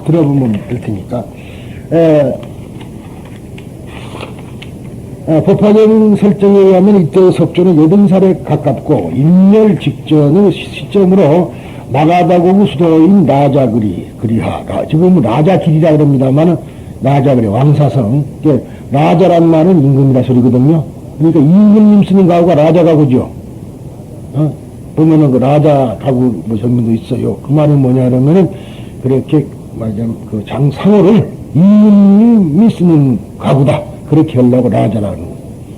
들어보면 될 테니까. 법화경 설정에 의하면 이때 석조는 80살에 가깝고 인멸 직전의 시점으로 마가다고구 수도인 라자그리하, 지금 라자길이라 그럽니다만 라자그리 왕사성, 라자란 말은 임금이라 소리거든요. 그러니까 임금님 쓰는 가구가 라자가구죠. 보면은 그 라자 가구 뭐 전문도 있어요. 그 말이 뭐냐 그러면은 그렇게 말하자면 그 장상호를 임금님이 쓰는 가구다. 그렇게 하려고 라자라는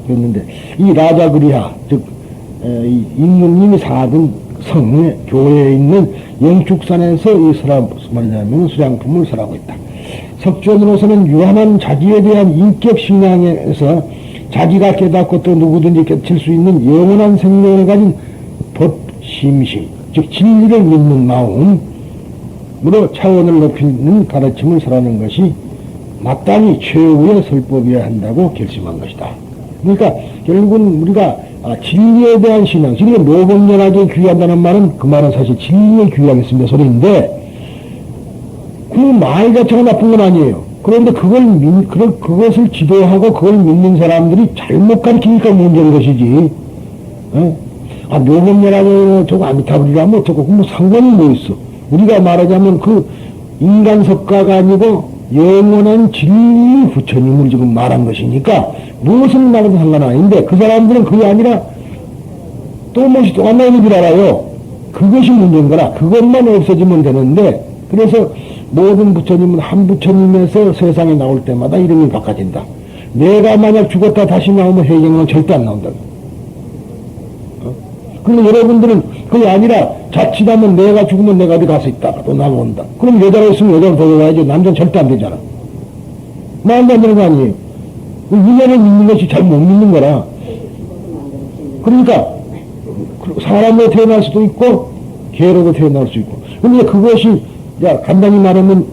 그랬는데 이 라자그리하 즉 이 임금님이 사둔 성 교회에 있는 영축산에서 이 말하자면 수량품을 설하고 있다. 석존으로서는 유한한 자기에 대한 인격 신앙에서 자기가 깨닫고 또 누구든지 깨칠 수 있는 영원한 생명을 가진 법심심, 즉 진리를 믿는 마음으로 차원을 높이는 가르침을 설하는 것이 마땅히 최후의 설법이어야 한다고 결심한 것이다. 그러니까 결국은 우리가 진리에 대한 신앙, 진리가 노범연하게 귀한다는 말은 그 말은 사실 진리에 귀하겠습니다 소리인데 그 말 자체가 나쁜 건 아니에요. 그런데 그것을 지도하고 그걸 믿는 사람들이 잘못 가르치니까 문제인 것이지. 노범연하게 저거 아미타불이라면 어쩌고 뭐 상관이 뭐 있어. 우리가 말하자면 그 인간 석가가 아니고 영원한 진리 부처님을 지금 말한 것이니까 무엇을 말해도 상관 아닌데 그 사람들은 그게 아니라 또 무엇이 또 하나 있는 줄 알아요. 그것이 문제인 거라. 그것만 없어지면 되는데 그래서 모든 부처님은 한 부처님에서 세상에 나올 때마다 이름이 바꿔진다. 내가 만약 죽었다 다시 나오면 회경은 절대 안 나온다. 그런데 여러분들은 그게 아니라 자칫하면 내가 죽으면 내가 어디 가서 있다가 또 나온다. 그럼 여자가 있으면 여자를 데려와야지. 남자는 절대 안 되잖아. 말도 안 되는 거 아니에요. 인연을 믿는 것이 잘 못 믿는 거라. 그러니까 사람으로 태어날 수도 있고 개로도 태어날 수 있고. 근데 그것이 간단히 말하면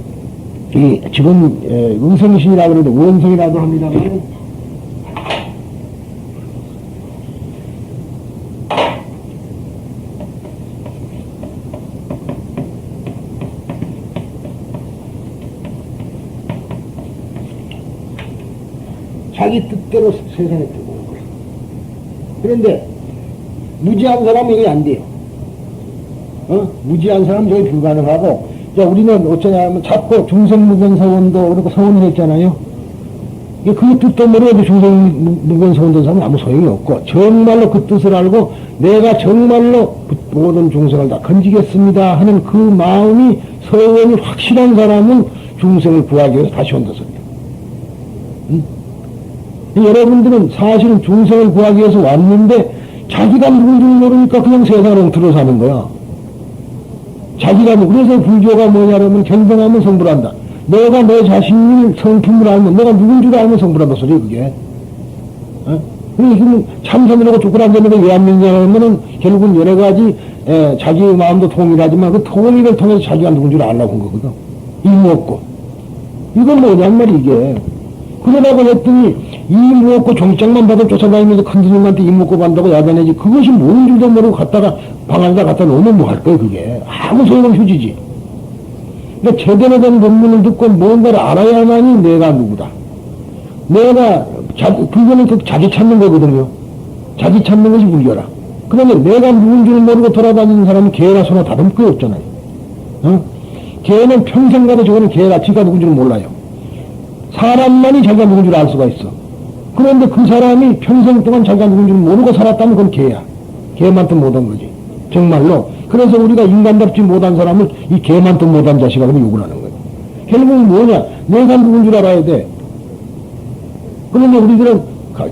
지금 음성신이라고 그러는데 원성이라고 합니다만 자기 뜻대로 세상에 뜨고 오는 거야. 그런데 무지한 사람은 이게 안 돼요. 무지한 사람은 저게 불가능하고 우리는 어쩌냐면 자꾸 중생무견서원도 그렇고 서원을 했잖아요. 그 뜻도 모르고 중생무견서원도 사람은 아무 소용이 없고 정말로 그 뜻을 알고 내가 정말로 모든 중생을 다 건지겠습니다 하는 그 마음이 서원이 확실한 사람은 중생을 구하기 위해서 다시 온다 소리야. 여러분들은 사실은 중생을 구하기 위해서 왔는데 자기가 누군지 모르니까 그냥 세상을 엉터리로 사는 거야. 자기가 그래서 불교가 뭐냐면 경전하면 성불 한다. 내가 내 자신을 성품을 알면 내가 누군 줄 알면 성불한다 소리 그게. 그럼 참선이라고 죽으라 되는데 왜 안 믿냐면은 결국은 여러 가지 자기의 마음도 통일하지만 그 통일을 통해서 자기가 누군 줄 알라고 한 거거든. 이무 없고. 이건 뭐냔 말이 이게. 그러다고 했더니 이무 없고 종장만 받아 쫓아다니면서 큰 스님한테 이무 없고 간다고 야단내지. 그것이 뭔 줄도 모르고 갔다가 방 안에다 갖다 놓으면 뭐 할 거야 그게. 아무 소용없는 휴지지. 그러니까 제대로 된 법문을 듣고 뭔가를 알아야만이 내가 누구다. 내가 불교는 그 자기 찾는 거거든요. 자기 찾는 것이 불교라. 그런데 내가 누군지를 모르고 돌아다니는 사람은 개나 소나 다를 거 없잖아요. 개는 평생 가도 저거는 개라 지가 누군지를 몰라요. 사람만이 자기가 누군지를 알 수가 있어. 그런데 그 사람이 평생 동안 자기가 누군지를 모르고 살았다면 그건 개야. 개만도 못한 거지. 정말로. 그래서 우리가 인간답지 못한 사람을 이 개만도 못한 자식하고 욕을 하는 거예요. 결국은 뭐냐? 내가 누군지 알아야 돼. 그런데 우리들은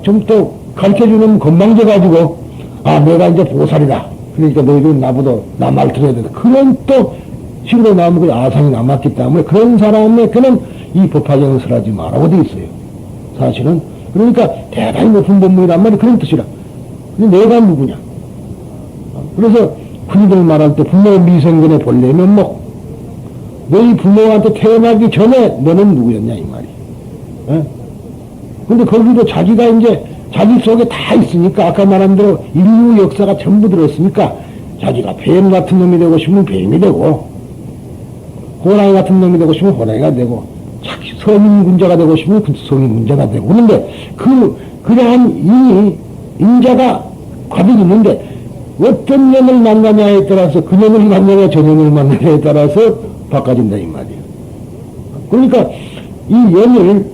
좀 또 가르쳐주는 건방져 가지고 내가 이제 보살이다. 그러니까 너희들은 나보다 나 말 들어야 된다. 그런 또 식으로 나오면 그 아상이 남았기 때문에 그런 사람에게는 이 법화경을 설하지 말라고 돼 있어요. 사실은. 그러니까 대단히 높은 법문이란 말이 그런 뜻이라. 근데 내가 누구냐? 그래서 그들 말할 때 부모 미생근에 볼래면 뭐 너희 부모한테 태어나기 전에 너는 누구였냐 이 말이. 근데 거기도 자기가 이제 자기 속에 다 있으니까 아까 말한 대로 인류 역사가 전부 들었으니까 자기가 뱀 같은 놈이 되고 싶으면 뱀이 되고 호랑이 같은 놈이 되고 싶으면 호랑이가 되고, 성인 군자가 되고 싶으면 성인 군자가 되고. 그런데 그러한 인자가 과득 있는데, 어떤 년을 만나냐에 따라서, 그 년을 만나냐, 저 년을 만나냐에 따라서 바꿔진다, 이 말이에요. 그러니까, 이 년을,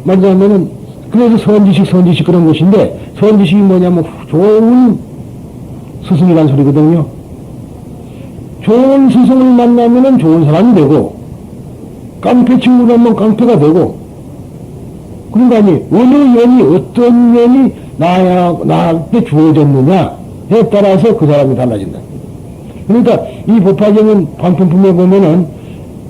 말하자면은, 그래서 선지식 그런 것인데, 선지식이 뭐냐면, 좋은 스승이란 소리거든요. 좋은 스승을 만나면은 좋은 사람이 되고, 깡패 친구를 하면 깡패가 되고, 그러니까 어느 년이, 어떤 년이 나한테 주어졌느냐에 따라서 그 사람이 달라진다. 그러니까 이 법화경은 방편품에 보면은,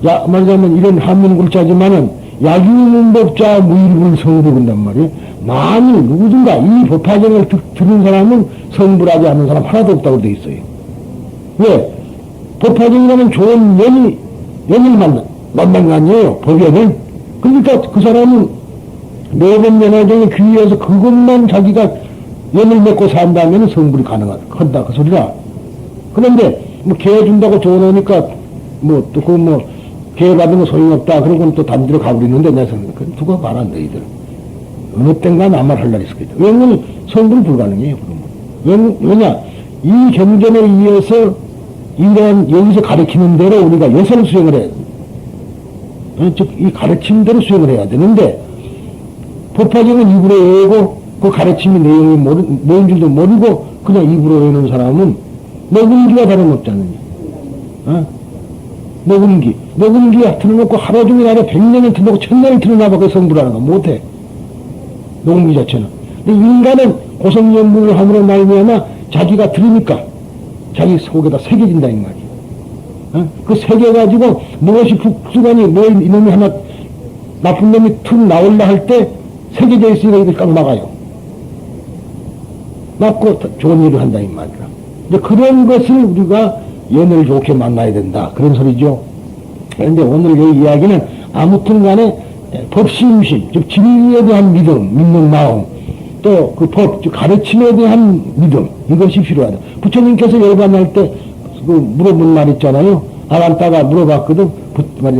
말하자면 이런 한문 글자지만은, 약유문법자 무일불 성불한단 말이에요. 만일 누구든가 이 법화경을 들은 사람은 성불하지 않는 사람 하나도 없다고 돼 있어요. 왜? 법화경이라면 좋은 연을 만난 거 아니에요, 법연을. 그러니까 그 사람은 매번 연화경에 귀의해서 그것만 자기가 연을 맺고 산다면 성불이 한다, 그 소리라. 그런데, 개 준다고 줘놓으니까, 개 받은 거 소용없다. 그러고는 또 단지로 가버리는데, 내 생각에. 누가 말한 너희들. 어느 땐가 나만 할 날이 있을 거다. 왜냐면 성불 불가능해요, 그러면. 왜냐? 이 경전에 의해서 이런 여기서 가르치는 대로 우리가 여설 수행을 해야 돼. 즉, 이 가르치는 대로 수행을 해야 되는데, 법화경은 입으로 외우고, 그 가르침의 내용이 뭔 줄도 모르고, 그냥 입으로 외우는 사람은, 먹은기가 다름없잖아요. 먹은기야 틀어놓고 하루 종일 안에 100년을 틀어놓고 1000년을 틀어놔봐 그 성불하는 거 못해. 먹은기 자체는. 근데 인간은 고성연불을 함으로 말미암아 자기가 들으니까 자기 속에다 새겨진다 이 말이야. 그 새겨가지고 무엇이 북수관이 이놈이 하나 나쁜 놈이 툭 나올라 할 때 새겨져 있으니까 이걸 딱 막아요. 막고 좋은 일을 한다 이 말이야. 이제 그런 것을 우리가 연을 좋게 만나야 된다. 그런 소리죠. 그런데 오늘 이 이야기는 아무튼 간에 법심심, 즉 진리에 대한 믿는 마음, 또 그 법, 즉 가르침에 대한 믿음, 이것이 필요하다. 부처님께서 열반할 때 그 물어본 말 있잖아요. 아란따가 물어봤거든.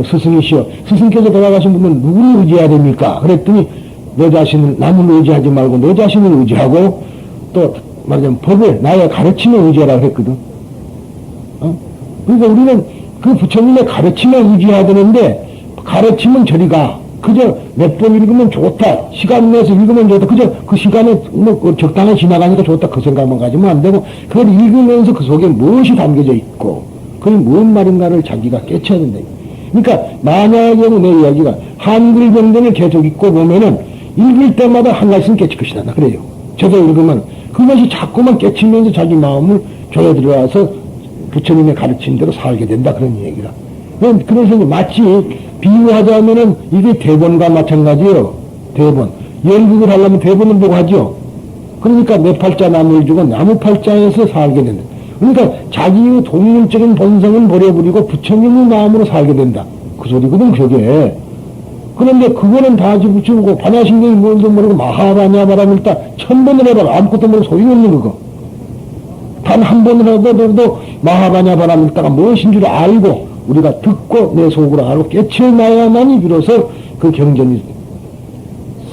스승이시여. 스승께서 돌아가신 분은 누구를 의지해야 됩니까? 그랬더니 너 자신을, 남을 의지하지 말고 너 자신을 의지하고 또 말하자면 법을, 나의 가르침을 의지하라고 했거든. 그러니까 우리는 그 부처님의 가르침을 의지해야 되는데, 가르침은 저리가, 그저 몇 번 읽으면 좋다, 시간 내서 읽으면 좋다, 그저 그 시간에 적당히 지나가니까 좋다, 그 생각만 가지면 안 되고, 그걸 읽으면서 그 속에 무엇이 담겨져 있고, 그게 무슨 말인가를 자기가 깨쳐야 된다. 그러니까, 만약에 내 이야기가 한글 경전을 계속 읽고 보면은, 읽을 때마다 한 가지는 깨칠 것이다. 나 그래요. 저도 읽으면, 그것이 자꾸만 깨치면서 자기 마음을 조여 들어와서 부처님의 가르친 대로 살게 된다. 그런 얘기라. 그래서 마치 비유하자면은 이게 대본과 마찬가지예요. 대본. 연극을 하려면 대본을 보고 하죠. 그러니까 내 팔자 나무를 주고 나무 팔자에서 살게 된다. 그러니까 자기의 동물적인 본성은 버려버리고 부처님의 마음으로 살게 된다. 그 소리거든, 그게. 그런데 그거는 다 집어치우고 반야신경이 뭘도 모르고 마하바냐바라면 딱 1000번을 해봐라. 아무것도 모르고 소용없는 그거. 단 한 번이라도 마하바냐바라면 딱가 무엇인 줄 알고 우리가 듣고 내 속으로 알고 깨쳐놔야만이 비로소 그 경전이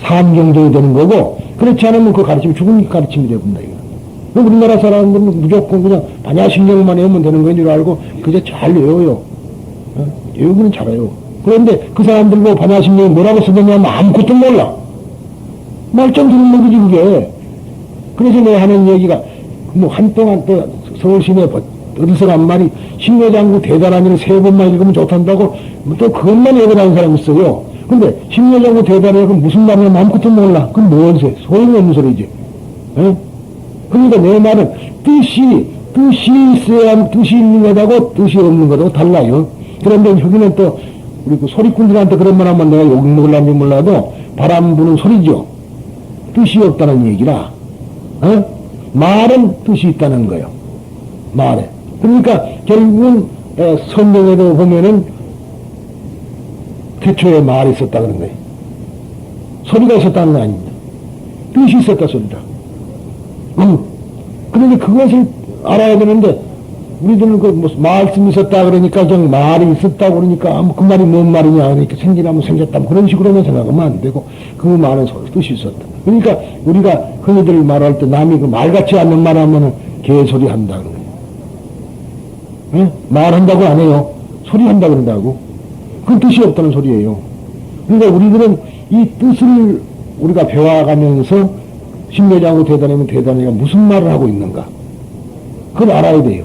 삼경전이 되는 거고, 그렇지 않으면 그 가르침이 죽은 가르침이 되어본다. 우리나라 사람들은 무조건 그냥 반야신경만 외우면 되는 건 줄 알고 그저 잘 외워요. 외우기는 잘해요. 그런데 그 사람들 뭐 반야신경이 뭐라고 쓰느냐면 아무것도 몰라. 말짱 듣는 거지 그게. 그래서 내가 하는 얘기가 한동안 또 서울시내 어디서 한 말이 심려장구 대단한 일을 3번만 읽으면 좋단다고 또 그것만 읽으라는 사람이 있어요. 근데 심려장구 대단한 일은 무슨 말이냐면 아무것도 몰라. 그건 뭔 소리? 소용없는 소리지. 에? 그러니까 내 말은 뜻이 있어야 뜻이 있는 것하고 뜻이 없는 것하고 달라요. 그런데 여기는 또 우리 그 소리꾼들한테 그런 말 하면 내가 욕 먹을란지 몰라도 바람 부는 소리죠. 뜻이 없다는 얘기라. 말은 뜻이 있다는 거예요. 말에. 그러니까 결국은 성경에도 보면은 태초에 말이 있었다 그런 거예요. 소리가 있었다는 거 아닙니다. 뜻이 있었다 소리다. 그런데 그것을 알아야 되는데 우리들은 그, 뭐, 말씀이 있었다 그러니까, 그냥 말이 있었다 그러니까, 그 말이 뭔 말이냐, 그러니까 생기라면 생겼다, 그런 식으로만 생각하면 안 되고, 그 말은 뜻이 있었다. 그러니까, 우리가 흔히들 말할 때 남이 그 말 같지 않는 말 하면은 개소리 한다, 그래요. 예? 말한다고 안 해요. 소리 한다 그런다고. 그 뜻이 없다는 소리예요. 그러니까 우리들은 이 뜻을 우리가 배워가면서 신묘자하고 대단하면 대단하니까 무슨 말을 하고 있는가. 그걸 알아야 돼요.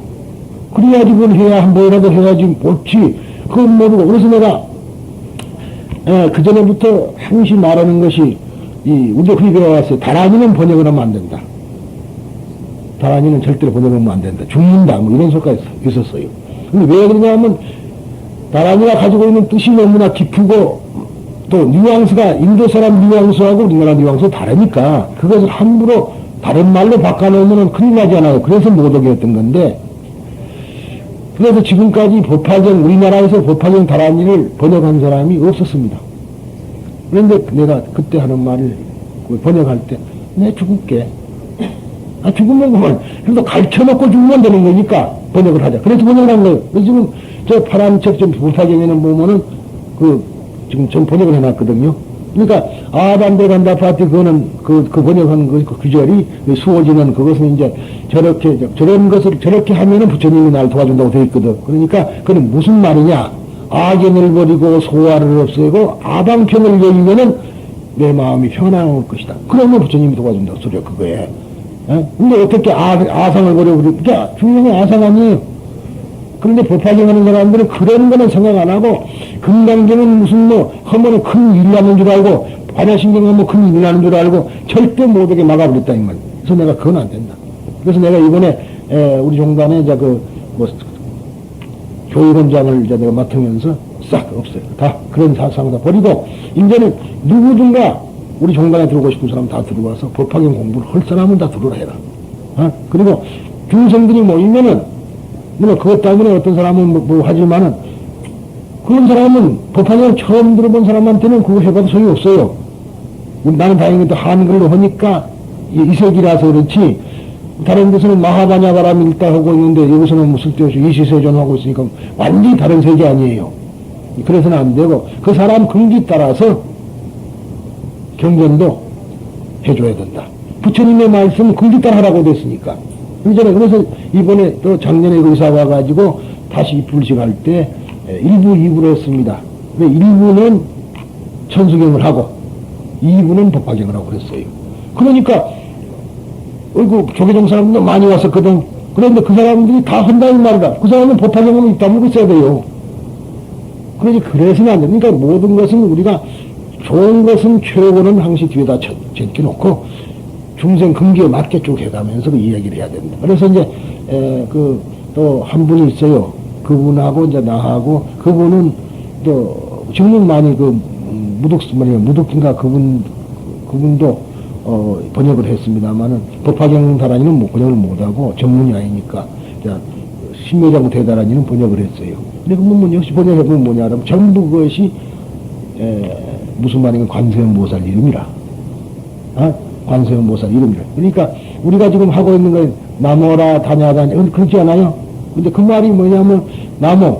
그래야지 그걸 해야 한 번이라도 해야지 옳지. 그건 모르고. 그래서 내가 그전에부터 항상 말하는 것이 우리가 그렇게 배워왔어요. 다란이는 번역을 하면 안 된다. 다란이는 절대로 번역을 하면 안 된다. 죽는다. 뭐 이런 소리가 있었어요. 근데 왜 그러냐면 다란이가 가지고 있는 뜻이 너무나 깊고 또 뉘앙스가 인도 사람 뉘앙스하고 우리나라 뉘앙스가 다르니까 그것을 함부로 다른 말로 바꿔놓으면 큰일 나지 않아요. 그래서 못 오게 했던 건데 그래서 지금까지 법화경 우리나라에서 법화경 다란이를 번역한 사람이 없었습니다. 그런데 내가 그때 하는 말을 번역할 때 내 죽을게. 죽으면 그만. 그래서 가르쳐놓고 죽으면 되는 거니까 번역을 하자. 그래서 번역을 한 거예요. 그래서 지금 저 파란 책 좀 법화경에는 보면은 지금 좀 번역을 해놨거든요. 그러니까 아반데 간다 파티 그거는 그 번역한 그 규절이 수호지는 그것은 이제 저런 것을 저렇게 하면은 부처님이 날 도와준다고 되어 있거든. 그러니까 그는 무슨 말이냐? 악연을 버리고 소화를 없애고 아방편을 열면은 내 마음이 평안할 것이다. 그러면 부처님이 도와준다고 소리야 그거에. 근데 어떻게 아상을 버려버리고 중요한 아상 아니에요. 그런데 법화경하는 사람들은 그런 거는 생각 안 하고 금강경은 무슨 하면은 큰 일이 나는 줄 알고 반야신경은 큰 일이 나는 줄 알고 절대 못하게 막아버렸다 이 말. 그래서 내가 그건 안 된다. 그래서 내가 이번에 우리 종단에 이제 교육원장을 이제 내가 맡으면서 싹 없어요. 다 그런 사상을 다 버리고 이제는 누구든가 우리 종단에 들어오고 싶은 사람 다 들어와서 법화경 공부를 할 사람은 다 들어라 해라. 그리고 중생들이 모이면은 물론 그것 때문에 어떤 사람은 뭐 하지만은 그런 사람은 법화경 처음 들어본 사람한테는 그거 해봐도 소용이 없어요. 나는 다행히 또 한글로 하니까 이색이라서 그렇지 다른 데서는 마하바냐바람 일다 하고 있는데 여기서는 뭐 쓸데없이 이시세존 하고 있으니까 완전히 다른 세계 아니에요. 그래서는 안 되고 그 사람 긍지 따라서 경전도 해줘야 된다. 부처님의 말씀 긍지 따라 하라고 됐으니까. 그래서 이번에 또 작년에 의사 와가지고 다시 입불식할 때 1부, 2부로 했습니다. 근데 1부는 천수경을 하고 2부는 법화경을 하고 그랬어요. 그러니까 조계종 사람들도 많이 왔었거든. 그런데 그 사람들이 다 한다는 말이다. 그 사람은 법화경으로 입다물고 있어야 돼요. 그래서는 안 돼. 그러니까 모든 것은 우리가 좋은 것은 최고는 항시 뒤에다 제껴놓고 중생 근기에 맞게 쭉 해가면서 그 이야기를 해야 된다. 그래서 이제 또 한 분이 있어요. 그분하고 이제 나하고 그분은 또 정말 많이 무득인가 그분도 번역을 했습니다만은 법화경 다란이는 번역을 못하고 전문이 아니니까 신묘자고 대다란이는 번역을 했어요. 근데 그분 역시 번역해보면 뭐냐 하면 전부 그것이 무슨 말인가 관세음보살 이름이라. 관세음보살 이름이라. 그러니까 우리가 지금 하고 있는 건 나모라 다냐다냐 그렇지 않아요? 근데 그 말이 뭐냐면 나무.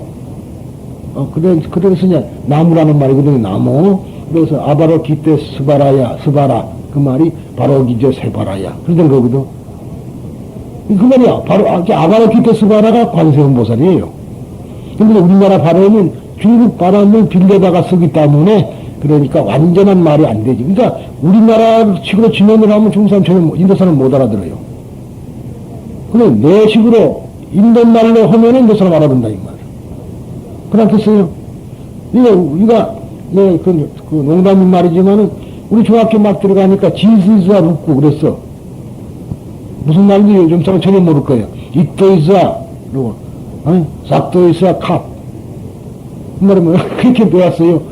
그래서 이제 나무라는 말이거든요. 나무. 그래서 아바로 기때 스바라야 스바라 그 말이 바로 기제 세바라야 그러던 거거든. 그 말이야. 바로 아바로 기때 스바라가 관세음보살이에요. 근데 우리나라 발음은 중국 발음을 빌려다가 쓰기 때문에 그러니까 완전한 말이 안 되지. 그러니까 우리나라 식으로 진행을 하면 중국 사람 전혀 인도 사람 못 알아들어요. 그럼 내 식으로 인도 말로 하면은 인도 사람 알아듣는다 이 말. 그렇겠어요? 우리가 그 농담인 말이지만은 우리 중학교 막 들어가니까 지스이스와 묻고 그랬어. 무슨 말인지 요즘 사람 전혀 모를 거예요. 이또이스와 그리고 싹도이스와 캅. 그 말이 뭐야? 그렇게 배웠어요.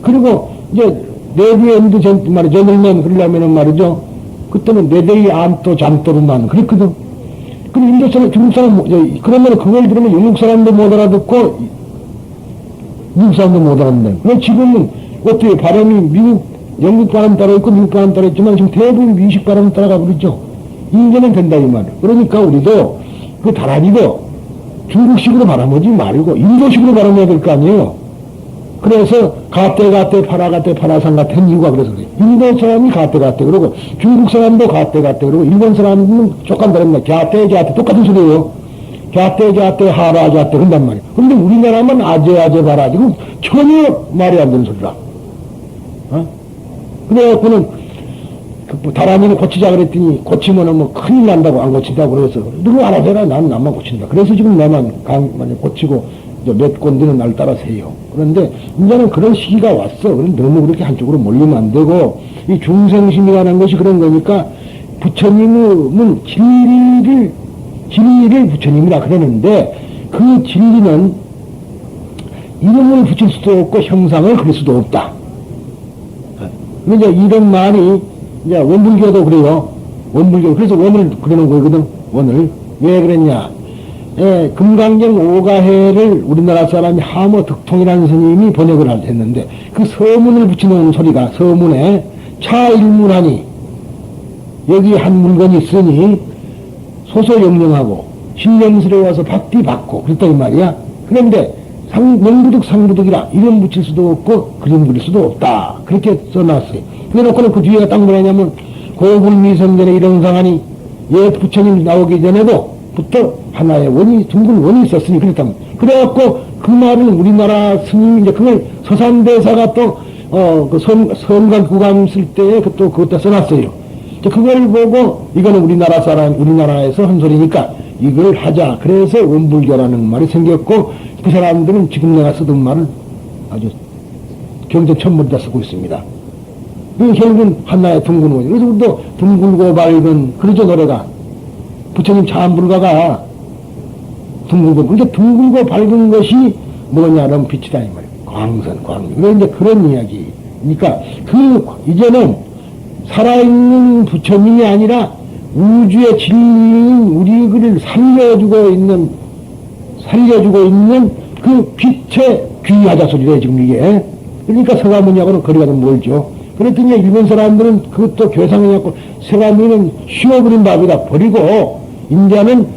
그리고 이제 내부에도 저들면 그러려면은 말이죠. 그때는 내대이 암또 잠또로만 그랬거든. 그럼 인도 사람, 중국 사람 그러면 그걸 들으면 영국 사람도 못 알아듣고 미국 사람도 못 알아듣는다. 그럼 지금은 어떻게 발음이 영국 발음 따라 있고 미국 발음 따라 있지만 지금 대부분 미식 발음 따라가 버리죠. 인제는 된다 이 말. 그러니까 우리도 그 다란이도 중국식으로 발음하지 말고 인도식으로 발음해야 될 거 아니에요. 그래서 가떼 파라상 같은 이유가 그래서 그래요. 인도 사람이 가떼 그러고 중국 사람도 가떼 그러고 일본 사람은 조금 다릅니다. 갸떼 똑같은 소리예요. 갸떼 하라 그런단 말이에요. 그런데 우리나라만 아재 바라 지금 전혀 말이 안 되는 소리라. 어? 그래갖고는 다람이는 고치자 그랬더니 고치면은 뭐 큰일 난다고 안 고친다고 그래서 누구 알아서 해라. 난 나만 고친다. 그래서 지금 내만 만약 고치고 몇 건드는 날 따라 세요. 그런데 이제는 그런 시기가 왔어. 그럼 너무 그렇게 한쪽으로 몰리면 안 되고 이 중생심이라는 것이 그런 거니까 부처님은 진리를 부처님이라 그러는데 그 진리는 이름을 붙일 수도 없고 형상을 그릴 수도 없다. 이제 이런 말이 이제 원불교도 그래요. 원불교. 그래서 원을 그리는 거거든. 원을. 왜 그랬냐. 금강경 오가해를 우리나라 사람이 하모 덕통이라는 스님이 번역을 했는데 그 서문을 붙여놓은 소리가 서문에 차일문하니 여기 한 물건이 있으니 소소영령하고 신령스러워서 받디 받고 그랬더니 말이야. 그런데 명부득 상부득이라 이름 붙일 수도 없고 그림 그릴 수도 없다. 그렇게 써놨어요. 그래놓고는 그 뒤에가 딱 뭐냐면 고불미성전에 이런 상하니 옛 부처님 나오기 전에도 부터 하나의 원이 둥근 원이 있었으니 그랬다면 그래갖고 그 말은 우리나라 스님이 이제 그걸 서산대사가 또 그 성관 구감 쓸 때에 또 그것도 써놨어요. 그걸 보고 이거는 우리나라에서 한 소리니까 이걸 하자. 그래서 원불교라는 말이 생겼고 그 사람들은 지금 내가 쓰던 말을 아주 경전천문에다 쓰고 있습니다. 이 결국은 하나의 둥근 원이. 그래서 우리도 둥글고 밝은 그러죠 노래가. 부처님 참불가가 둥글고 근데 둥글고 밝은 것이 뭐냐면 빛이다 이 말이에요. 광선. 그런데 그런 이야기. 그러니까 이제는 살아있는 부처님이 아니라 우주의 진리인 우리를 살려주고 있는 그 빛에 귀하자 소리래 지금 이게. 그러니까 서가모니하고는 거리가 좀 멀죠. 그랬더니 일본 사람들은 그것도 교상해갖고 서가모니는 쉬어버린 밥이다 버리고 인자는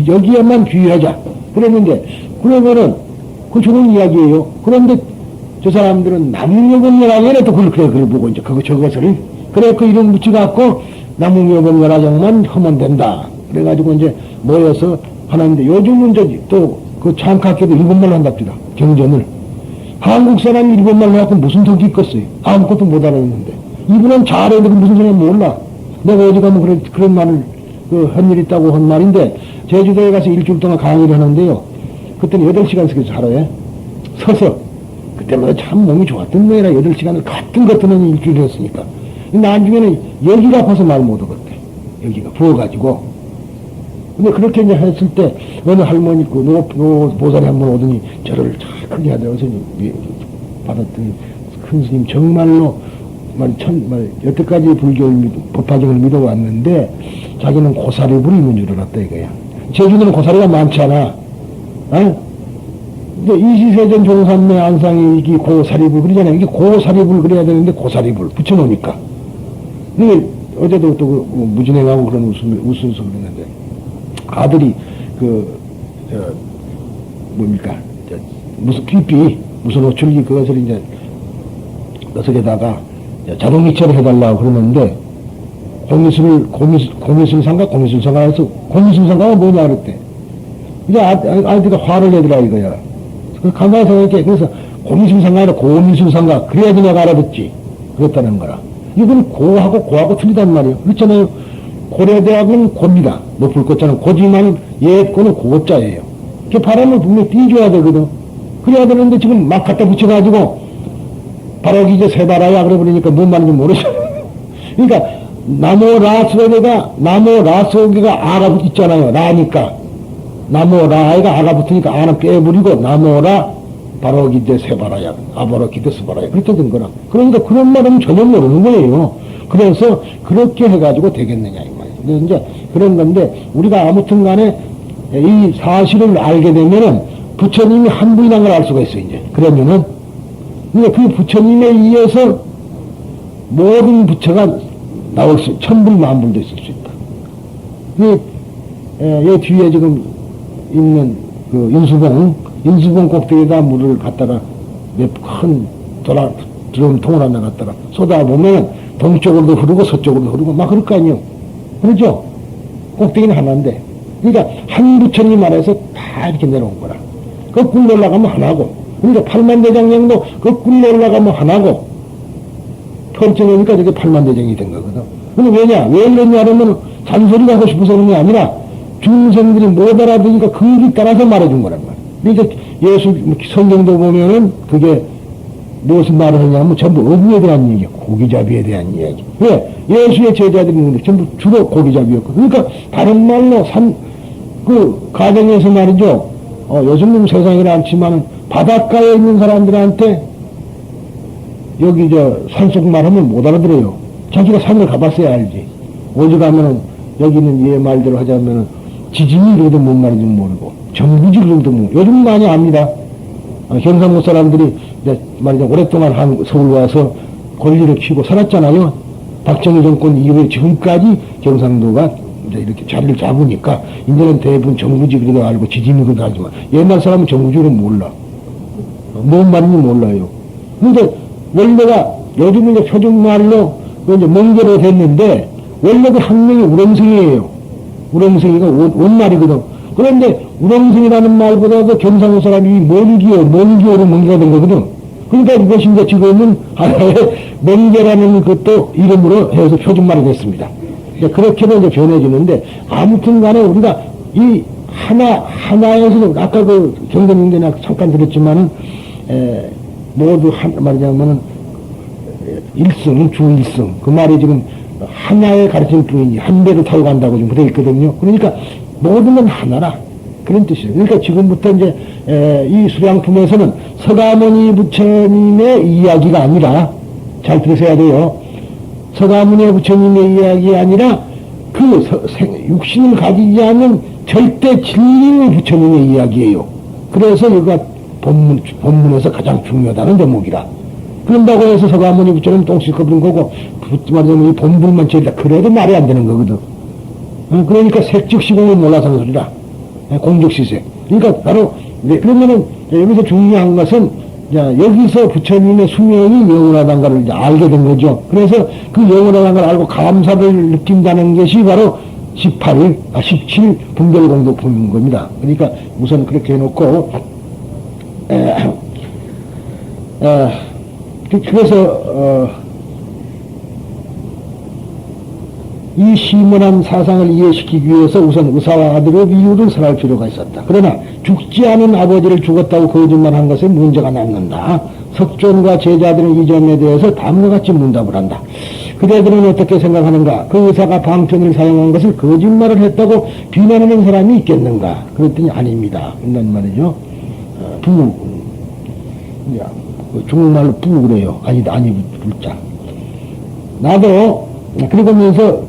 여기에만 귀하자 그랬는데 그러면은 그 좋은 이야기예요. 그런데 저 사람들은 남웅여범열하게는 또 그걸 보고 이제 저것을 그래 그 이름 붙여갖고 남웅여범열하장만 하면 된다. 그래가지고 이제 모여서 하는데 요즘은 이제 또 그 참학교도 일본말로 한답니다. 경전을. 한국 사람이 일본말로 해갖고 무슨 덕이 있겠어요. 아무것도 못 알아듣는데. 이분은 잘해도 무슨 소리인지 몰라. 내가 어디 가면 그런 말을 한 일 있다고 한 말인데 제주도에 가서 일주일 동안 강의를 하는데요. 그때는 8시간씩 하루에 서서 그때마다 참 몸이 좋았던 거라 8시간을 같은 것들은 일주일 했으니까. 나중에는 여기가 아파서 말 못하겠대. 여기가 부어가지고. 근데 그렇게 이제 했을 때 어느 할머니 보살이 한 번 오더니 저를 잘 크게 하더라고요. 받았더니 큰 스님 정말로 여태까지 법화경을 믿어왔는데 자기는 고사리불 있는 줄 알았다 이거야. 제주도는 고사리가 많잖아. 이시세전 종산내 안상이 이게 고사리불 그러잖아요. 이게 고사리불 그래야 되는데 고사리불 붙여놓으니까. 근데 어제도 또 무진행하고 그런 웃으면서 그랬는데 아들이 무슨 귀비 무슨 오출기 그것을 이제 녀석에다가 자동이체를 해달라고 그러는데 공미술상가에서 공미술상가가 뭐냐 그랬대. 이제 아이들가 화를 내더라 이거야. 가만히 생각해. 그래서 공미술상가 아니라 고미술상가 그래야지 내가 알아듣지. 그랬다는 거라. 이건 고하고 틀리단 말이에요. 그렇잖아요. 고려대학은 고입니다. 높을 것자는 고지만 옛 고는 고자예요. 그 바람을 분명히 띄줘야 되거든. 그래야 되는데 지금 막 갖다 붙여가지고 바로 이제 세바라야 그래버리니까 뭔 말인지 모르죠. 그러니까 나무 라 속에가 아가 있잖아요. 라니까 나무 라에가 아가 붙으니까 아는 빼버리고 나무라 바로 기대 세바라야 아바로 기대 세바라야 그렇게 된 거라. 그러니까 그런 말은 전혀 모르는 거예요. 그래서 그렇게 해가지고 되겠느냐 이 말이에요. 그래서 이제 그런 건데 우리가 아무튼 간에 이 사실을 알게 되면은 부처님이 한 분이란 걸 알 수가 있어요. 이제 그러면은 그 부처님에 의해서 모든 부처가 나올 수, 천불 만불도 있을 수 있다. 이 뒤에 지금 있는 그 인수봉 꼭대기에다 물을 갖다가 몇 큰 드럼통을 하나 갖다가 쏟아보면 동쪽으로도 흐르고 서쪽으로도 흐르고 막 그럴 거 아니에요. 그러죠? 꼭대기는 하나인데. 그러니까 한 부처님 아래에서 다 이렇게 내려온 거라. 거꾸로 올라가면 하나고, 그러니까 팔만대장령도 거꾸로 올라가면 하나고, 펼쳐놓으니까 저게 팔만대장이 된 거거든. 근데 왜냐? 왜 그러냐 하면 잔소리가 하고 싶어서 그런 게 아니라 중생들이 못 알아듣으니까 근기 따라서 말해준 거란 말이야. 그러니까 예수 성경도 보면은 그게 무슨 말을 하냐면 전부 어부에 대한 얘기야. 고기잡이에 대한 이야기. 왜? 예수의 제자들이 있는데 전부 주로 고기잡이였고. 그러니까 다른 말로 그 가정에서 말이죠. 요즘은 세상이라 않지만 바닷가에 있는 사람들한테 여기 산속 말하면 못 알아들어요. 자기가 산을 가봤어야 알지. 어디 가면은 여기는 얘 말대로 하자면은 지진이 그래도 뭔 말인지 모르고 정부지 그래도 모르고 요즘 많이 압니다. 경상도 사람들이 말이죠. 오랫동안 서울 와서 권리를 키우고 살았잖아요. 박정희 정권 이후에 지금까지 경상도가 이제 이렇게 자리를 잡으니까 이제는 대부분 정부지 그래도 알고 지진이 그래도 알지만 옛날 사람은 정부지는 몰라. 뭔 말인지 몰라요. 근데 원래가 요즘은 이제 표준말로 이제 멍게로 됐는데 원래 그 학명이 우렁생이에요. 우렁생이가 원말이거든. 그런데 우렁생이라는 말보다도 경상도 사람이 멍기어로 멍게가 된 거거든. 그러니까 이것이 이제 지금은 하나의 멍게라는 것도 이름으로 해서 표준말이 됐습니다. 그렇게도 이제 변해지는데 아무튼 간에 우리가 이 하나에서 아까 그 경전인데 잠깐 들었지만은 모두 말하자면은 일승, 주일승. 그 말이 지금 하나의 가르침 뿐이지, 한 배를 타고 간다고 지금 그래 있거든요. 그러니까 모든 건 하나라. 그런 뜻이에요. 그러니까 지금부터 이제, 이 수량품에서는 서가모니 부처님의 이야기가 아니라, 잘 들으셔야 돼요. 서가모니 부처님의 이야기가 아니라, 그 육신을 가지지 않는 절대 진리의 부처님의 이야기예요. 그래서 여기가 본문에서 가장 중요하다는 대목이라. 그런다고 해서 서가모니 부처님 똥 씻어버린 거고, 말하자면 이 본분만 제일다. 그래도 말이 안 되는 거거든. 그러니까 색즉시공을 몰라서 하는 소리라. 공적시세. 그러니까 바로, 그러면은 여기서 중요한 것은, 여기서 부처님의 수명이 영원하다는 걸 이제 알게 된 거죠. 그래서 그 영원하다는 걸 알고 감사를 느낀다는 것이 바로 17 분별공덕품인 겁니다. 그러니까 우선 그렇게 해놓고, 그래서 이 심원한 사상을 이해시키기 위해서 우선 의사와 아들의 이유를 설할 필요가 있었다. 그러나 죽지 않은 아버지를 죽었다고 거짓말한 것에 문제가 남는다. 석존과 제자들은 이 점에 대해서 다음과 같이 문답을 한다. 그대들은 어떻게 생각하는가? 그 의사가 방편을 사용한 것을 거짓말을 했다고 비난하는 사람이 있겠는가? 그랬더니 아닙니다. 이런 말이죠. 중국말로 부그래요. 아니 불자. 나도 그러면서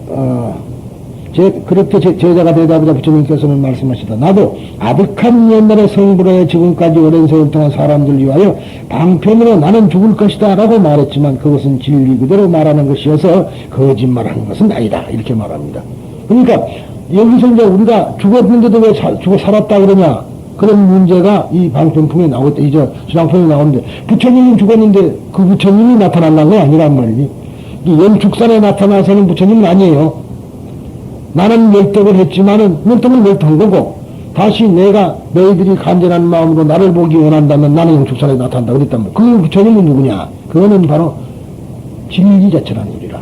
그렇게 제자가 되자마자 부처님께서는 말씀하시다. 나도 아득한 옛날의 성불에 지금까지 오랜 세월 동안 사람들 위하여 방편으로 나는 죽을 것이다 라고 말했지만 그것은 진리 그대로 말하는 것이어서 거짓말하는 것은 아니다. 이렇게 말합니다. 그러니까 여기서 이제 우리가 죽었는데도 왜 죽어 살았다 그러냐? 그런 문제가 이 방편풍에 나오겠다. 이제 수량품에 나오는데 부처님이 죽었는데 그 부처님이 나타난다는 건 아니란 말이지. 이 연축산에 나타나서는 부처님은 아니에요. 나는 멸덕을 했지만은 멸덕은 멸덕한 거고 다시 내가 너희들이 간절한 마음으로 나를 보기 원한다면 나는 연축산에 나타난다 그랬다면 그 부처님은 누구냐? 그거는 바로 진리 자체라는 소리라.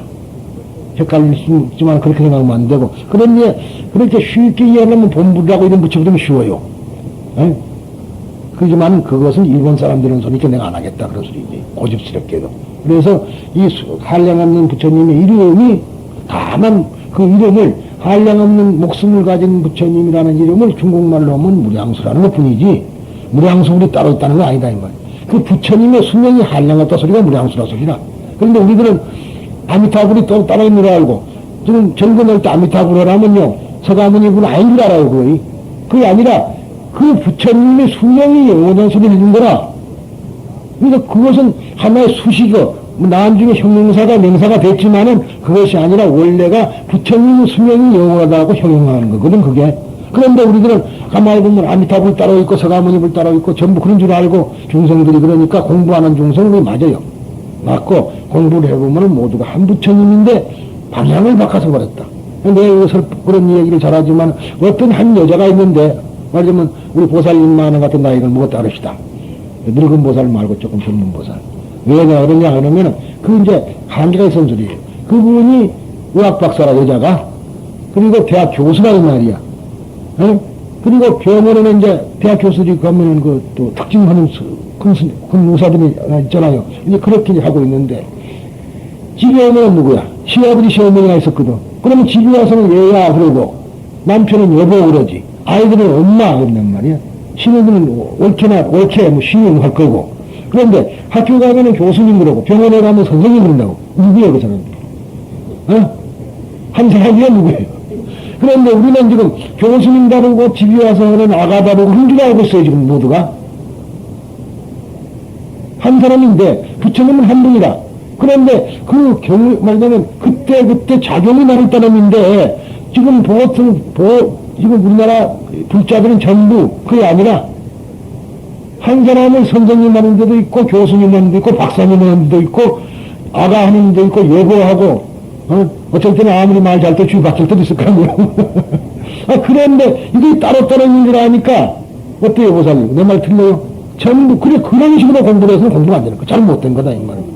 헷갈릴 수 있지만 그렇게 생각하면 안 되고 그런데 그렇게 쉽게 이해하려면 본부라고 이런 붙여보면 쉬워요. 에? 그렇지만 그것은 일본 사람들은 소리니까 내가 안 하겠다 그런 소리지. 고집스럽게도. 그래서 이 한량없는 부처님의 이름이 다만 그 이름을 한량없는 목숨을 가진 부처님이라는 이름을 중국말로 하면 무량수라는 것 뿐이지 무량수 우리 따로 있다는 거 아니다 이 말. 그 부처님의 수명이 한량없다 소리가 무량수라 소리라. 그런데 우리들은 아미타불이 또 따로 있는 줄 알고 지금 전근할 때 아미타불 하면요 서가모니분 아닌 줄 알아요 거의. 그게 아니라 그 부처님의 수명이 영원한 소리를 해준 거라. 그러니까 그것은 하나의 수식어, 나중에 형용사가 명사가 됐지만은 그것이 아니라 원래가 부처님의 수명이 영원하다고 형용하는 거거든, 그게. 그런데 우리들은 가만히 보면 아미타불 따로 있고 서가모니불 따로 있고 전부 그런 줄 알고 중성들이 그러니까 공부하는 중성이 맞아요. 맞고 공부를 해보면 모두가 한 부처님인데 방향을 바꿔서 버렸다. 내가 이것을 그런 얘기를 잘하지만 어떤 한 여자가 있는데 말하자면 우리 보살님만 같은 나이를 먹었다 그럽시다. 늙은 보살 말고 조금 젊은 보살. 왜 내가 그러냐 그러면 그 이제 한계가 있었던 소리예요. 그분이 의학 박사라 여자가 그리고 대학 교수라는 말이야. 어? 그리고 병원에는 이제 대학 교수들이 가면은 그 또 특징하는 큰 의사들이 있잖아요. 이제 그렇게 하고 있는데 집에 오면 누구야? 시아버지 시어머니가 있었거든. 그러면 집에 와서는 얘야 그러고 남편은 여보 그러지. 아이들은 엄마 그런단 말이야. 신우들은 옳게 뭐 신우 할 거고. 그런데 학교 가면은 교수님 그러고 병원에 가면 선생님 그런다고. 누구예요 그 사람? 어? 한 사람이야 누구예요? 그런데 우리는 지금 교수님 다르고 집에 와서는 아가 다르고 그런 줄 알고 있어요 지금 모두가. 한 사람인데 부처님은 한 분이라. 그런데 그 경우 말하자면 그때 작용이 나를 따름인데 지금 지금 우리나라 불자들은 전부 그게 아니라 한 사람을 선생님 하는 데도 있고 교수님 하는 데도 있고 박사님 하는 데도 있고 아가 하는 데도 있고 여보하고 어쩔 때는 아무리 말 잘 때 주의 받을 때도 있을 거 아니에요. 그런데 이게 따로따로 있는 줄 아니까 어때요 보살님? 내 말 틀려요? 전부 그런 식으로 공부를 해서는 공부가 안 되는 거 잘못된 거다 이 말은.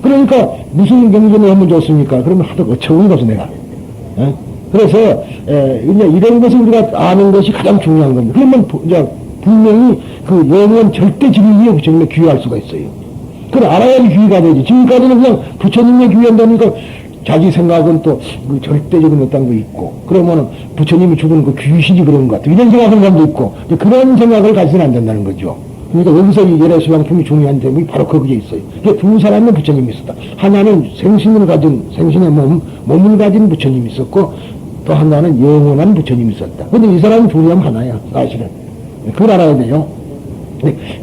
그러니까 무슨 경전을 하면 좋습니까? 그러면 하도 어처구니 없어 내가. 그래서 이제 이런 것을 우리가 아는 것이 가장 중요한 겁니다. 그러면 이제 분명히 그 영원 절대 진리에 부처님에 귀의할 수가 있어요. 그걸 알아야지 귀의가 되지. 지금까지는 그냥 부처님에 귀의한다니까 자기 생각은 또 그 절대적인 어떤 거 있고 그러면은 부처님이 죽은 그 귀신이 그런 것 같아. 이런 생각하는 사람도 있고 그런 생각을 가지서는 안 된다는 거죠. 그러니까 여기서 이 열애수양품이 중요한 점이 바로 거기에 있어요. 두 사람은 부처님이 있었다. 하나는 생신을 가진 생신의 몸을 가진 부처님이 있었고 또 하나는 영원한 부처님이 있었다. 근데 이 사람은 둘이 하면 하나야 사실은. 그걸 알아야 돼요.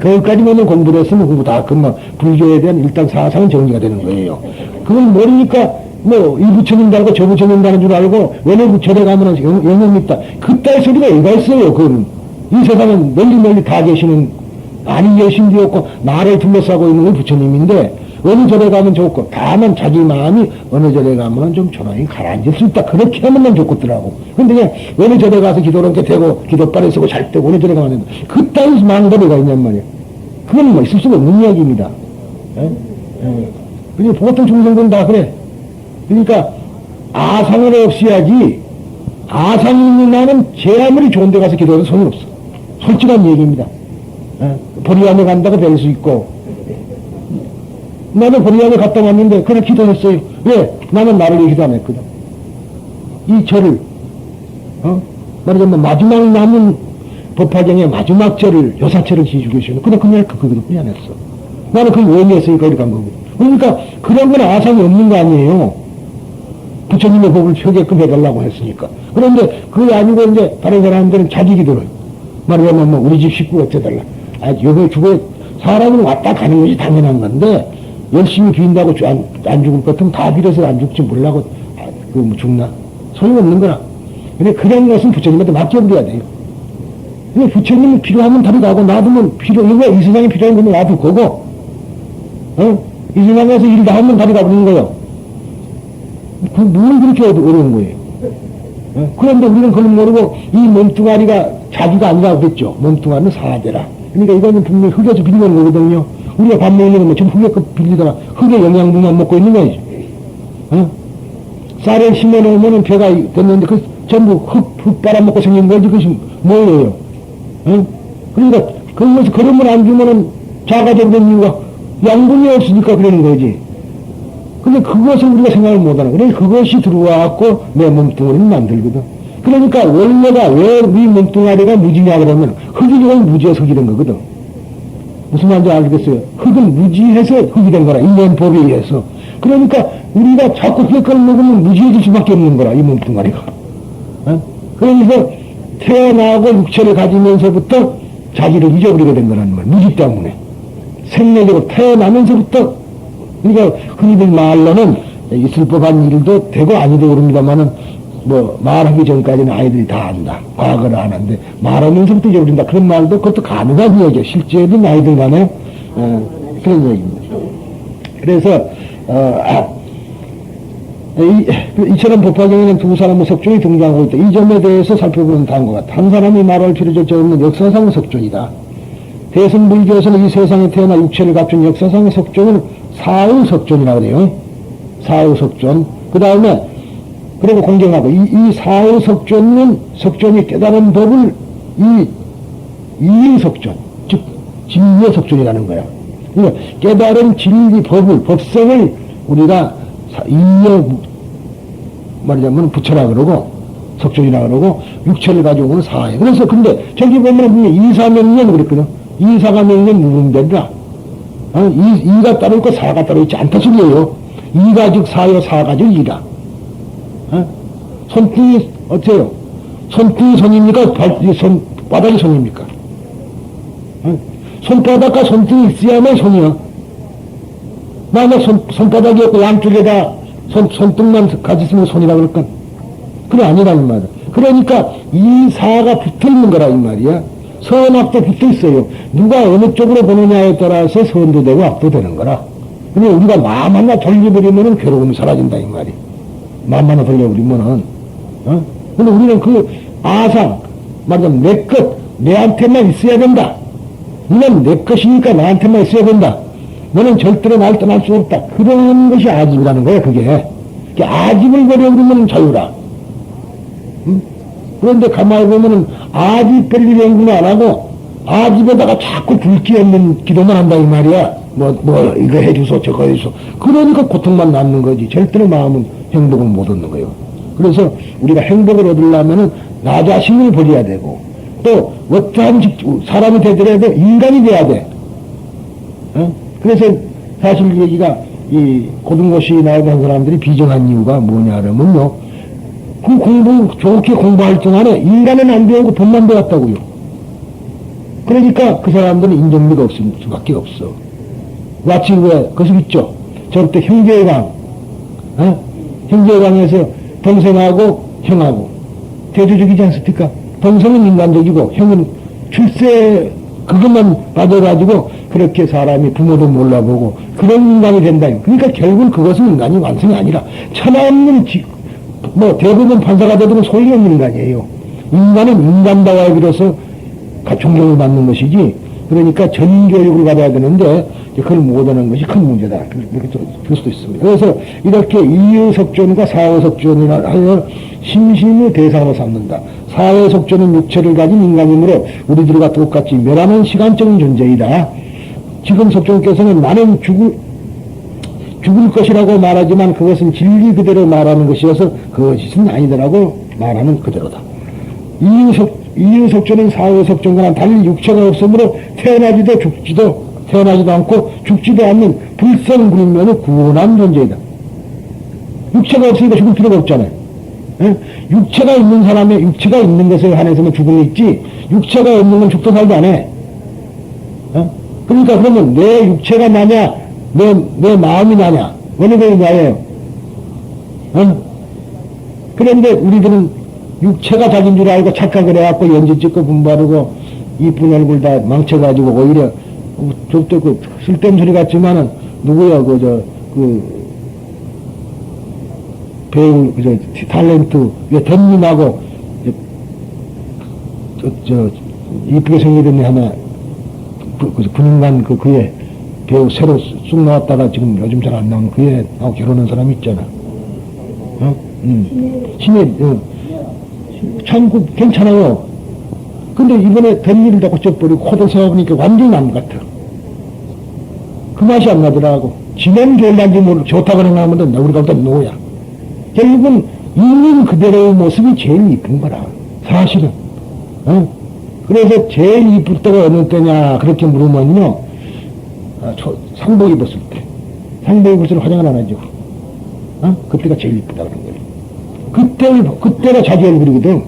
거기까지만 공부를 했으면 공부 다 끝나. 불교에 대한 일단 사상은 정리가 되는 거예요. 그걸 모르니까 뭐 이 부처님 달고 저 부처님 다는 줄 알고 왜냐 부처에 가면 영혼이 있다. 그따위 소리가 얘가 있어요. 그건 이 세상은 널리 다 계시는 아니 여신도 없고 나를 둘러싸고 있는 건 부처님인데 어느 절에 가면 좋고 다만 자기 마음이 어느 절에 가면 좀 조용히 가라앉을 수 있다. 그렇게 하면 난 좋겠더라고. 근데 그냥 어느 절에 가서 기도를 이렇게 대고 기도발에 서고 잘 때고 어느 절에 가면 그따위 망설이가 있냔 말이야. 그건 뭐 있을 수가 없는 이야기입니다. 그냥 보통 중생들은 다 그래. 그러니까 아상을 없애야지. 아상이 있는 나는 제 아무리 좋은 데 가서 기도해도 소용이 없어. 솔직한 얘기입니다. 보리암에 간다고 될 수 있고 나는 보리암에 갔다 왔는데 그냥 기도했어요. 왜? 나는 나를 얘기도 안 했거든. 이 절을 말하자면 마지막 남은 법화경의 마지막 절을 요사절을 지어주고 계시는 그냥 그거뿐이 안 했어. 나는 그걸 원했으니까 이렇게 간 거고. 그러니까 그런 건 아상이 없는 거 아니에요. 부처님의 법을 펴게끔 해달라고 했으니까. 그런데 그게 아니고 이제 다른 사람들은 자기 기도를 말하자면 뭐 우리 집 식구 어쩌달라. 여기 죽어 사람은 왔다 가는 것이 당연한 건데 열심히 빈다고 안 죽을 것 같으면 다 빌어서 안 죽지 몰라고 뭐 죽나? 소용없는 거라. 근데 그런 것은 부처님한테 맡겨버려야 돼요. 근데 부처님이 필요하면 답이 가고 놔두면 이거 이 세상에 필요한 거면 놔둘 거고 이 세상에서 일 다 하면 답이 가버리는 거예요. 뭘 그렇게 어려운 거예요. 그런데 우리는 그걸 모르고 이 몸뚱아리가 자기가 아니라고 그랬죠. 몸뚱아리는 사대라. 그러니까 이거는 분명히 흙에서 빌리는 거거든요. 우리가 밥 먹는 건 전부 흙에 빌리다가 흙의 영양분만 먹고 있는 거지. 쌀을 심어놓으면 배가 됐는데 그 전부 흙 빨아먹고 생긴 거지. 그것이 뭐예요? 그러니까 그것을 걸음을 안 주면은 작아져 버린 이유가 양분이 없으니까 그러는 거지. 근데 그것을 우리가 생각을 못하는 거예요. 그것이 들어와갖고 내 몸뚱아리를 만들거든. 그러니까 원래가 왜 우리 몸뚱아리가 무지냐 그러면 흙이 그냥 무지해서 흙이 된 거거든. 무슨 말인지 알겠어요? 흙은 무지해서 흙이 된 거라. 인연법에 의해서. 그러니까 우리가 자꾸 흙을 먹으면 무지해질 수밖에 없는 거라. 이 몸뚱아리가. 그러니까 태어나고 육체를 가지면서부터 자기를 잊어버리게 된 거라는 거야. 무지 때문에. 생내적으로 태어나면서부터 그러니까 흔히들 말로는 있을 법한 일도 되고 아니도 그럽니다만은 말하기 전까지는 아이들이 다 안다. 과거를 안 한데, 말하면서부터 잊어버린다. 그런 말도 그것도 가능한 얘기야. 실제로는 아이들 간에, 그런 얘기입니다. 그래서, 이처럼 법화경에는 두 사람의 석존이 등장하고 있다. 이 점에 대해서 살펴보면 다음과 같다. 한 사람이 말할 필요조차 없는 역사상의 석존이다. 대승불교에서는 이 세상에 태어나 육체를 갖춘 역사상의 석존을 사의 석존이라고 그래요. 사의 석존. 그 다음에, 그리고 공경하고, 이 사의 석존이 깨달은 법을 이의 석존, 즉, 진리의 석존이라는 거야. 그러니까 깨달은 진리 법을, 법성을 우리가 이의 말하자면 부처라 그러고, 석존이라 그러고, 육체를 가지고 오는 사회. 그래서 근데 저기 보면 이사명령 그랬거든. 이사가 명령 무분별이라. 이가 따로 있고 사가 따로 있지 않다 소리예요. 이가 즉 사요, 사가 즉 이라. 손등이 어때요? 손등이 손입니까? 손바닥이 손입니까? 손바닥과 손등이 있어야만 손이야. 만약 손바닥이 없고 양쪽에다 손등만 가졌으면 손이라 그럴까? 그래, 아니라는 말이야. 그러니까 이 사가 붙어 있는 거라, 이 말이야. 선악도 붙어 있어요. 누가 어느 쪽으로 보느냐에 따라서 선도 되고 악도 되는 거라. 근데 우리가 마음 하나 돌려버리면은 괴로움이 사라진다, 이 말이. 마음 하나 돌려버리면은, 근데 우리는 그 아상, 말하자면 내 것, 내한테만 있어야 된다. 너는 내 것이니까 나한테만 있어야 된다. 너는 절대로 날 떠날 수 없다. 그런 것이 아집이라는 거야, 그게. 아집을 버려버리면 자유라. 그런데 가만히 보면은 아집 별일 연구는 안 하고 아집에다가 자꾸 불기없는 기도만 한다, 이 말이야. 이거 해주소, 저거 해주소. 그러니까 고통만 남는 거지. 절대로 마음은 행복을 못 얻는 거예요. 그래서 우리가 행복을 얻으려면은 나 자신을 버려야 되고, 또 어떠한 사람이 되더라도 인간이 돼야 돼. 그래서 사실 얘기가 이 고등고시 나오는 사람들이 비정한 이유가 뭐냐 그러면요, 그 좋게 공부할 동안에 인간은 안 배우고 법만 배웠다고요. 그러니까 그 사람들은 인정미가 없을 수밖에 없어. 마치 왜 그것이 있죠. 저때 형제의 강, 형제의 강에서 동생하고 형하고 대조적이지 않습니까? 동생은 인간적이고 형은 출세 그것만 받아가지고 그렇게 사람이 부모도 몰라보고 그런 인간이 된다. 그러니까 결국은 그것은 인간이 완성이 아니라 천하없는 대부분 판사가 되면 소용이 없는 인간이에요. 인간은 인간다워야 비로소 존경을 받는 것이지. 그러니까 전교육을 받아야 되는데 그걸 못하는 것이 큰 문제다. 그렇게 볼 수도 있습니다. 그래서 이렇게 이의석존과 사의석존이라 하여 심심의 대상으로 삼는다. 사의석존은 육체를 가진 인간이므로 우리들과 똑같이 멸하는 시간적인 존재이다. 지금 석존께서는 나는 죽을 것이라고 말하지만 그것은 진리 그대로 말하는 것이어서 그것은 아니더라고 말하는 그대로다. 이의석존은 사의석존과는 달리 육체가 없으므로 태어나지도 않고 죽지도 않는 불성불면의 구원한 존재이다. 육체가 없으니까 죽을 필요가 없잖아요. 육체가 있는 사람의 육체가 있는 것에 한해서는 죽음이 있지, 육체가 없는 건 죽도 살도 안 해. 그러니까 그러면 내 육체가 나냐, 내 마음이 나냐, 어느 게 나예요? 그런데 우리들은 육체가 자기인 줄 알고 착각을 해갖고 연지 찍고 분바르고 이쁜 얼굴 다 망쳐가지고 오히려 저때 쓸데없는 소리 같지만은 누구야 배우 탤런트 덤님하고 이쁘게 생기던 애 하나 분인간 그의 배우 새로 쑥 나왔다가 지금 요즘 잘 안 나오는 그애 하고 결혼한 사람 있잖아. 신예 참 괜찮아요. 근데 이번에 덧니를 다 고쳐버리고 코도 세워보니까 완전 남 같아. 그 맛이 안 나더라고. 지난 좋을란지 모르고 좋다고 생각하면 우리가 보다 노야. 결국은 있는 그대로의 모습이 제일 이쁜 거라. 사실은. 그래서 제일 이쁠 때가 어느 때냐 그렇게 물으면요, 상복 입었을 때. 상복 입을 때는 화장을 안 하죠. 그때가 제일 이쁘다 그런 거예요. 그때가 자기 얼굴이거든.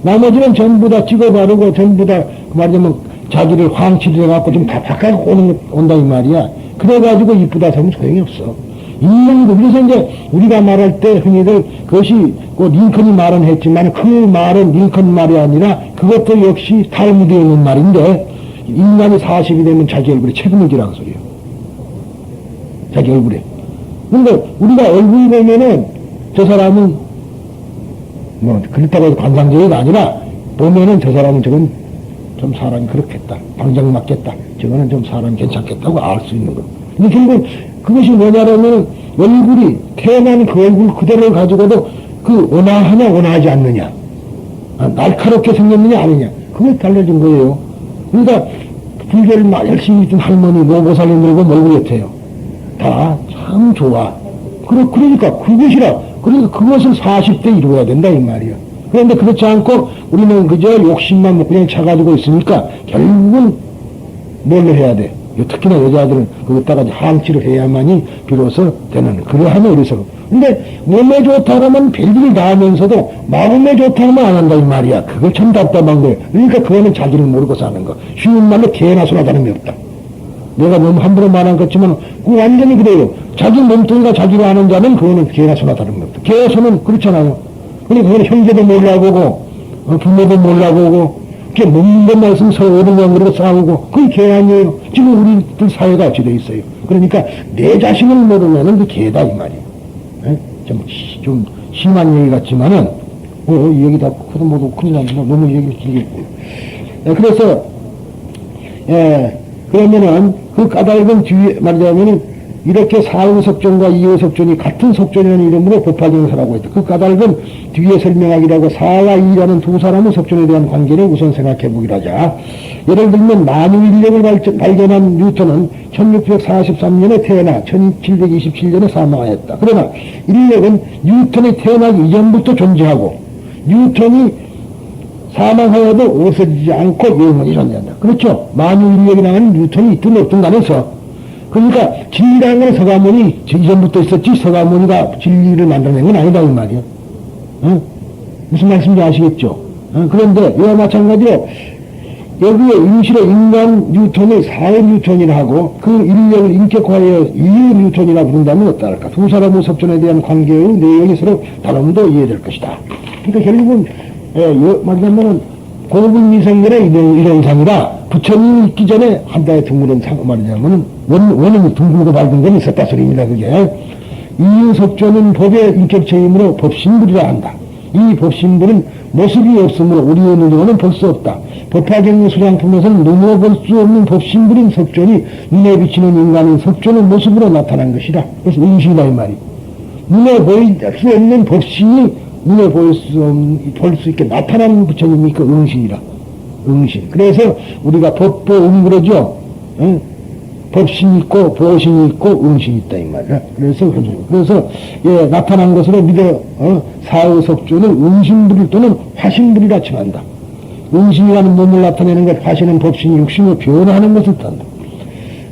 나머지는 전부 다 찍어 바르고 전부 다 말하자면 자기를 황치를 해갖고 좀 다 바꿔갖고 온다 이 말이야. 그래가지고 이쁘다 하면 소용이 없어. 인간도, 그래서 이제 우리가 말할 때 흔히들 그것이 링컨이 말은 했지만 그 말은 링컨 말이 아니라 그것도 역시 탈무드에 있는 말인데 인간이 40이 되면 자기 얼굴에 책임을 지라는 소리예요. 자기 얼굴에. 근데 우리가 얼굴 보면은 저 사람은 뭐 그렇다고 해서 관상적이가 아니라 보면은 저 사람은 저건 좀 사람이 그렇겠다. 방장 맞겠다. 저거는 좀 사람이 괜찮겠다고 알 수 있는 거. 근데 결국 그것이 뭐냐면 얼굴이 태어난 그 얼굴 그대로 가지고도 그 온화하냐 온화하지 않느냐, 날카롭게 생겼느냐 아니냐, 그게 달라진 거예요. 그러니까 불교를 열심히 믿던 할머니 노보살님들고 멀고 곁에요. 다 참 좋아. 그러니까 그것이라. 그러니까 그것을 40대 이루어야 된다 이 말이야. 그런데 그렇지 않고 우리는 그저 욕심만 먹고 그냥 차가지고 있으니까 결국은 뭘로 해야 돼? 특히나 여자들은 그것다가 항치를 해야만이 비로소 되는, 그러하면 어리석어. 근데 몸에 좋다 하면 별일을 다 하면서도 마음에 좋다 하면 안 한다 이 말이야. 그거 참 답답한 거예요. 그러니까 그거는 자기를 모르고 사는 거. 쉬운 말로 개나 소나 다름이 없다. 내가 너무 함부로 말한 것지만 그 완전히 그래요. 자기 몸뚱이가 자기가 아는 자는 그거는 개나 소나 다름이 없다. 개, 소는 그렇잖아요. 그러니까 그거는 형제도 몰라보고 부모도 몰라보고 그게 먹는 것만 있으면 서로 어른왕으로 싸우고 그게 개 아니에요. 지금 우리들 사회가 어찌 돼 있어요. 그러니까 내 자신을 모르면은 그 개다 이 말이에요. 좀 심한 얘기 같지만은 이 얘기 다 커도 모두 큰일 나는데 너무 얘기를 길겠고요. 그래서 그러면은 그 까닭은 뒤에 말하자면은 이렇게 사후석존과 이후석존이 같은 석존이라는 이름으로 법화경사라고 했다. 그 까닭은 뒤에 설명하기라고 사와 이라는 두 사람의 석존에 대한 관계를 우선 생각해 보기로 하자. 예를 들면 만유인력을 발견한 뉴턴은 1643년에 태어나 1727년에 사망하였다. 그러나 인력은 뉴턴이 태어나기 이전부터 존재하고 뉴턴이 사망하여도 없어지지 않고 영원히 존재한다. 그렇죠? 만유인력이라는 뉴턴이 있든 없든 간에서. 그러니까 진리라는 건 서가모니 이전부터 있었지 서가모니가 진리를 만들어낸 건 아니다 이 말이야. 무슨 말씀인지 아시겠죠? 그런데 이와 마찬가지로 여기에 임실의 인간 뉴턴을 사회 뉴턴이라 하고 그 인력을 인격화하여 이유 뉴턴이라 부른다면 어떨까? 두 사람의 석존에 대한 관계의 내용이 서로 다름도 이해될 것이다. 그러니까 결국은 말하자면 고분미생견의 이론상이라 부처님이 있기 전에 한 달에 둥그런 상 말이냐면은 원인이 둥글고 밝은 건 있었다 소리입니다. 그게 이유석조는 법의 인격체이므로 법신불이라 한다. 이 법신불은 모습이 없으므로 우리의 눈으로는 볼 수 없다. 법화경의 수량품에서는 눈으로 볼 수 없는 법신불인 석존이 눈에 비치는 인간인 석존의 모습으로 나타난 것이다. 그래서 응신이다 이 말이. 눈에 보일 수 없는 법신이 눈에 볼 수 있게 나타나는 부처님이 그 응신이라. 응신. 그래서 우리가 법보응 그러죠. 법신이 있고 보신이 있고 응신이 있다 이 말이야. 그래서 나타난 것으로 믿어 사후석존을 응신불 또는 화신불이라 칭한다. 응신이라는 몸을 나타내는 것, 화신은 법신이 육신으로 변화하는 것을 뜻한다.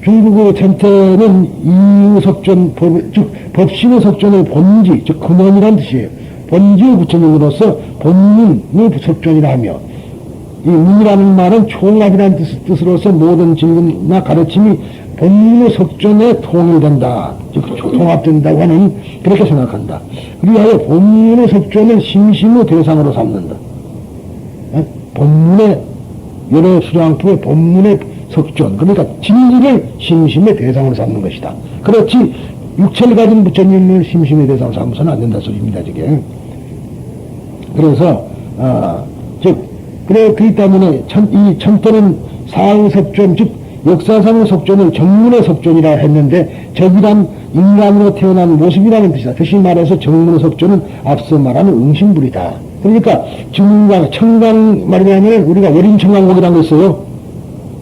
중국의 천태는 이유석존, 즉 법신의 석존의 본지, 즉 근원이란 뜻이에요. 본지의 부처님으로서 본문의 석존이라 하며 이 문이라는 말은 총합이라는 뜻으로서 모든 질문이나 가르침이 본문의 석존에 통일된다. 즉 통합된다고 하는 그렇게 생각한다. 그리하여 본문의 석존을 심심의 대상으로 삼는다. 본문의 여러 수량품의 본문의 석존, 그러니까 진리를 심심의 대상으로 삼는 것이다. 그렇지 육체를 가진 부처님을 심심의 대상으로 삼아서는 안 된다 소리입니다. 저게. 그래서 그렇기 때문에 이 천태는 사후석존, 즉 역사상의 석존을 정문의 석존이라 했는데 적이란 인간으로 태어난 모습이라는 뜻이다. 다시 말해서 정문의 석존은 앞서 말하는 응신불이다. 그러니까 증강, 청강 말이냐면 우리가 월인청강곡이라는 거 있어요.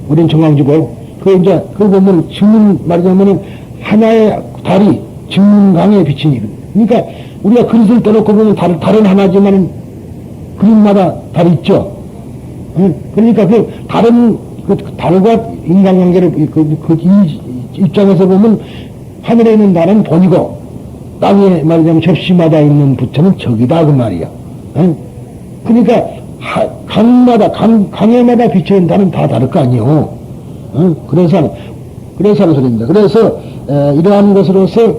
월인청강지고 그거 보면 증문 말이냐면은 하나의 달이 증문강에 비친 이름. 그러니까 우리가 그릇을 떠놓고 보면 달은 하나지만 그릇마다 달이 있죠. 그러니까 그 다른 달과 인간관계를 이 입장에서 보면 하늘에 있는 달은 본이고 땅에 말하자면 접시마다 있는 부처는 적이다 그 말이야. 그러니까 강마다 강에마다 비치는 달은 다 다를 거 아니요. 그래서 하는 소리입니다. 그래서 이러한 것으로서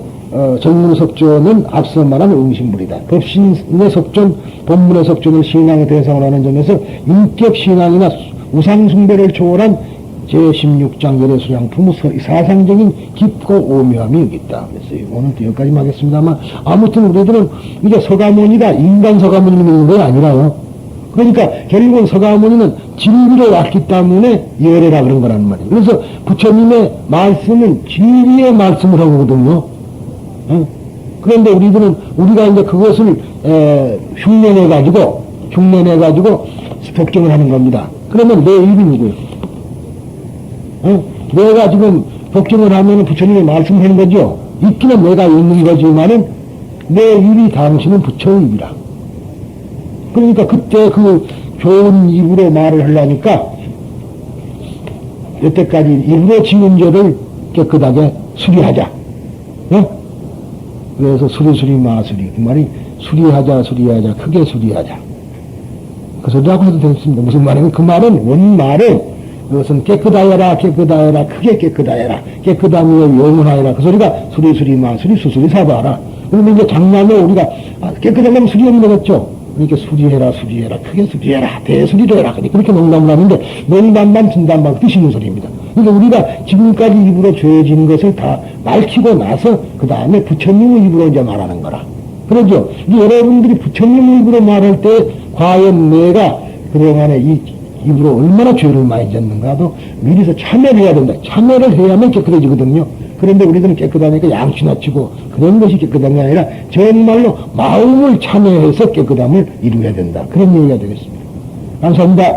정문의 석존은 앞서 말한 응신물이다. 법신의 석존, 본문의 석존을 신앙의 대상으로 하는 점에서 인격 신앙이나 우상 숭배를 초월한 제16장 열애수량품의 사상적인 깊고 오묘함이 여기 있다. 그래서 오늘 여기까지 하겠습니다만, 아무튼 우리들은 이제 서가모니가 인간 서가모니를 믿는 게 아니라요. 그러니까 결국은 서가모니는 진리로 왔기 때문에 열애라 그런 거란 말이에요. 그래서 부처님의 말씀은 진리의 말씀을 하거든요. 그런데 우리가 이제 그것을 흉내내가지고 복종을 하는 겁니다. 그러면 내 입이 누구예요? 내가 지금 복종을 하면 부처님의 말씀을 하는 거죠. 있기는 내가 있는 거지만은 내 입이 당신은 부처의 입이라. 그러니까 그때 그 좋은 입으로 말을 하려니까 여태까지 입으로 지은 죄를 깨끗하게 수리하자. 그래서 수리수리 마수리, 그 말이 수리하자 크게 수리하자. 그 소리라고 해도 되겠습니다. 무슨 말이냐면 그 말은 원말은 그것은 깨끗하여라 크게 깨끗하여라 깨끗하며 영원하여라. 그 소리가 수리수리 마수리 수수리 사바라. 그런데 이제 장남에 우리가 깨끗하려면 수리하면 되겠죠. 그러니까 수리해라 크게 수리해라 대수리를 해라. 그렇게 농담을 하는데 농담만 진담만 뜻이 있는 소리입니다. 그러니까 우리가 지금까지 입으로 죄진 것을 다 밝히고 나서 그 다음에 부처님의 입으로 이제 말하는 거라. 그러죠. 여러분들이 부처님의 입으로 말할 때 과연 내가 그동안에 이 입으로 얼마나 죄를 많이 졌는가도 미리서 참여를 해야 된다. 참여를 해야만 깨끗해지거든요. 그런데 우리들은 깨끗하니까 양치나 치고 그런 것이 깨끗한 게 아니라 정말로 마음을 참여해서 깨끗함을 이루어야 된다. 그런 얘기가 되겠습니다. 감사합니다.